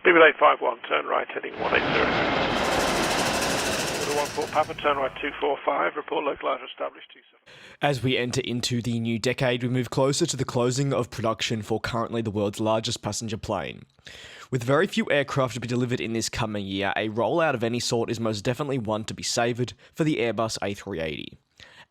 Lever 851, turn right, heading 180. 14 Papa, turn right 245, report localizer established 27. As we enter into the new decade, we move closer to the closing of production for currently the world's largest passenger plane. With very few aircraft to be delivered in this coming year, a rollout of any sort is most definitely one to be savoured for the Airbus A380.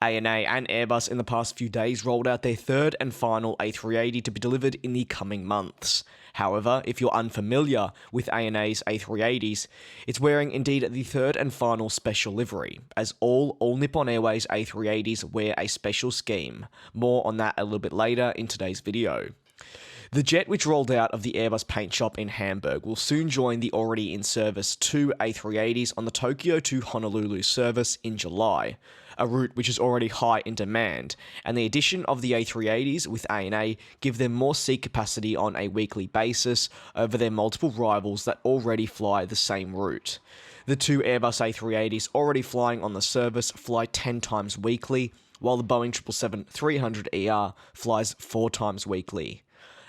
ANA and Airbus in the past few days rolled out their third and final A380 to be delivered in the coming months. However, if you're unfamiliar with ANA's A380s, it's wearing indeed the third and final special livery, as all Nippon Airways A380s wear a special scheme. More on that a little bit later in today's video. The jet, which rolled out of the Airbus paint shop in Hamburg, will soon join the already in service two A380s on the Tokyo to Honolulu service in July, a route which is already high in demand, and the addition of the A380s with ANA give them more seat capacity on a weekly basis over their multiple rivals that already fly the same route. The two Airbus A380s already flying on the service fly 10 times weekly, while the Boeing 777-300ER flies 4 times weekly.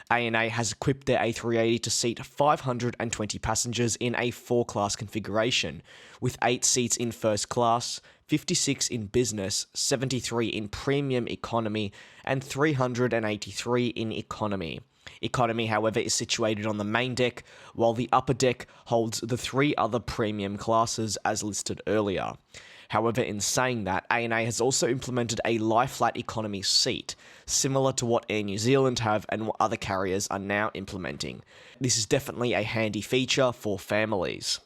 ANA has equipped their A380 to seat 520 passengers in a 4-class configuration, with 8 seats in first class, 56 in business, 73 in premium economy, and 383 in economy. Economy, however, is situated on the main deck, while the upper deck holds the 3 other premium classes as listed earlier. However, in saying that, ANA has also implemented a lie-flat economy seat, similar to what Air New Zealand have and what other carriers are now implementing. This is definitely a handy feature for families.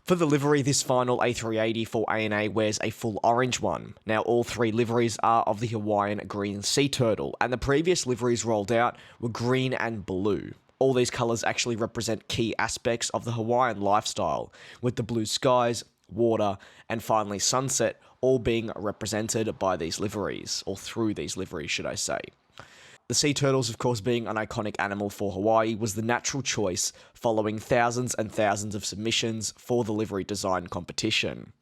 For the livery, this final A380 for ANA wears a full orange one. Now, all 3 liveries are of the Hawaiian green sea turtle, and the previous liveries rolled out were green and blue. All these colours actually represent key aspects of the Hawaiian lifestyle, with the blue skies, water, and finally sunset all being represented by these liveries, or through these liveries, should I say. The sea turtles, of course, being an iconic animal for Hawaii, was the natural choice following thousands and thousands of submissions for the livery design competition.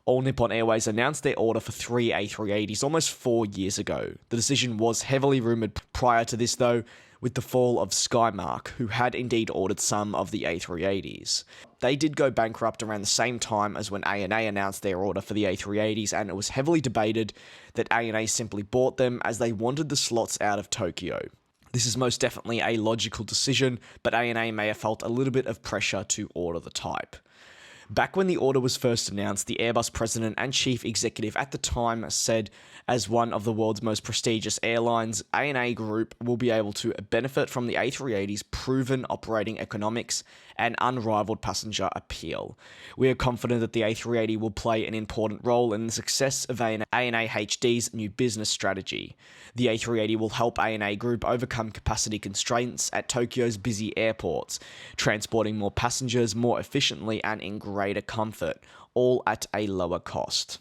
All Nippon Airways announced their order for 3 A380s almost 4 years ago. The decision was heavily rumoured prior to this, though, with the fall of Skymark, who had indeed ordered some of the A380s. They did go bankrupt around the same time as when ANA announced their order for the A380s, and it was heavily debated that ANA simply bought them as they wanted the slots out of Tokyo. This is most definitely a logical decision, but ANA may have felt a little bit of pressure to order the type. Back when the order was first announced, the Airbus president and chief executive at the time said, as one of the world's most prestigious airlines, ANA Group will be able to benefit from the A380's proven operating economics and unrivaled passenger appeal. We are confident that the A380 will play an important role in the success of ANA HD's new business strategy. The A380 will help ANA Group overcome capacity constraints at Tokyo's busy airports, transporting more passengers more efficiently and in greater comfort, all at a lower cost.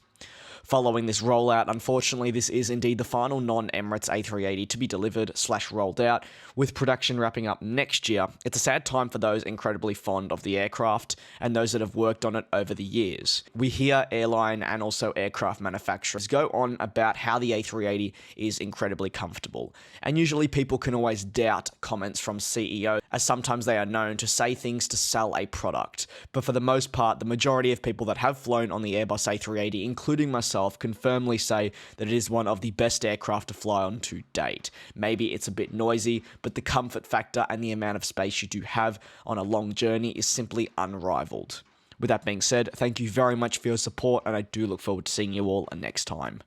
Following this rollout, unfortunately, this is indeed the final non-Emirates A380 to be delivered/rolled out, with production wrapping up next year. It's a sad time for those incredibly fond of the aircraft and those that have worked on it over the years. We hear airline and also aircraft manufacturers go on about how the A380 is incredibly comfortable, and usually people can always doubt comments from CEOs, as sometimes they are known to say things to sell a product. But for the most part, the majority of people that have flown on the Airbus A380, including myself, can firmly say that it is one of the best aircraft to fly on to date. Maybe it's a bit noisy, but the comfort factor and the amount of space you do have on a long journey is simply unrivaled. With that being said, thank you very much for your support, and I do look forward to seeing you all next time.